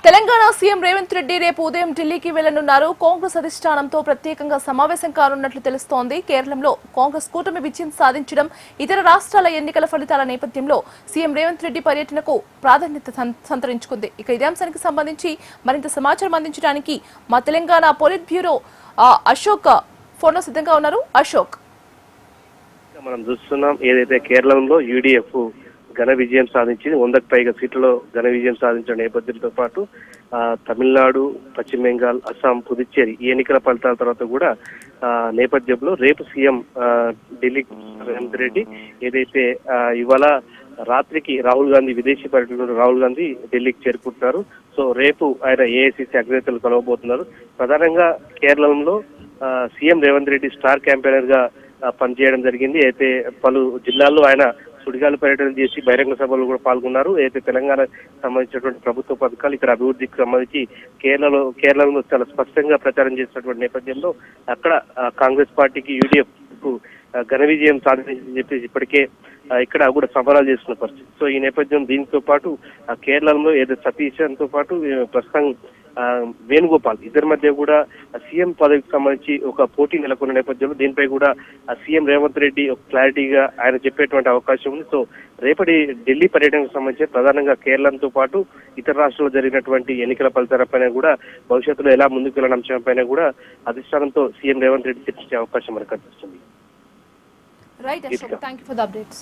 Telangana CM Revanth Reddy రేపు ఉదయం ఢిల్లీకి వెళ్లనున్నారు. కాంగ్రెస్ అధిష్టానంతో ప్రత్యేకంగా సమావేశం కానున్నట్లు తెలుస్తోంది. కేరళంలో కాంగ్రెస్ కూటమి విజయం సాధించడం, ఇతర రాష్ట్రాల ఎన్నికల ఫలితాల నేపథ్యంలో సీఎం రేవంత్ రెడ్డి పర్యటనకు ప్రాధాన్యత సంతరించుకుంది. ఇక ఇదే అంశానికి సంబంధించి మరింత సమాచారం అందించడానికి మా తెలంగాణ పొలిట్ బ్యూరో అశోక్ ఫోన్లో సిద్ధంగా ఉన్నారు. అశోక్, మనం చూస్తున్నాం ఏదైతే కేరళంలో యూడీఎఫ్ ఘన విజయం సాధించింది, 100కు పైగా సీట్లలో ఘన విజయం సాధించిన నేపథ్యంతో పాటు తమిళనాడు, పశ్చిమ బెంగాల్, అస్సాం, పుదుచ్చేరి ఈ ఎన్నికల ఫలితాల తర్వాత కూడా నేపథ్యంలో రేపు సీఎం ఢిల్లీ రేవంత్ రెడ్డి ఏదైతే ఇవాళ రాత్రికి రాహుల్ గాంధీ విదేశీ పర్యటనలో రాహుల్ గాంధీ ఢిల్లీకి చేరుకుంటున్నారు. సో రేపు ఆయన ఏఐసిసి అగ్రనేతలు కలవబోతున్నారు. ప్రధానంగా కేరళంలో CM Revanth Reddy star campaigner గా పనిచేయడం జరిగింది. అయితే పలు జిల్లాల్లో ఆయన సుడిగాలి పర్యటన చేసి బహిరంగ సభలు కూడా పాల్గొన్నారు. అయితే తెలంగాణ సంబంధించినటువంటి ప్రభుత్వ పథకాలు ఇక్కడ అభివృద్ధికి సంబంధించి కేరళలో చాలా స్పష్టంగా ప్రచారం చేసినటువంటి నేపథ్యంలో అక్కడ కాంగ్రెస్ పార్టీకి యూడీఎఫ్ కు ఘన విజయం సాధించని చెప్పేసి ఇప్పటికే ఇక్కడ కూడా సంబరాలు చేస్తున్న పరిస్థితి. సో ఈ నేపథ్యం దీంతో పాటు కేరళలో ఏదో సతీష్ తో పాటు ప్రస్తుతం వేణుగోపాల్ ఇద్దరి మధ్య కూడా సీఎం పదవికి సంబంధించి ఒక పోటీ నెలకొన్న నేపథ్యంలో దీనిపై కూడా సీఎం రేవంత్ రెడ్డి ఒక క్లారిటీగా ఆయన చెప్పేటువంటి అవకాశం ఉంది. సో రేపటి ఢిల్లీ పర్యటనకు సంబంధించి ప్రధానంగా కేరళంతో పాటు ఇతర రాష్ట్రాల్లో జరిగినటువంటి ఎన్నికల ఫలితాలపైన కూడా భవిష్యత్తులో ఎలా ముందుకు వెళ్ళిన అంశంపైన కూడా అధిష్టానంతో సీఎం రేవంత్ రెడ్డి చర్చించే అవకాశం మనకు కనిపిస్తుంది. Right, Ashok. Thank you for the updates.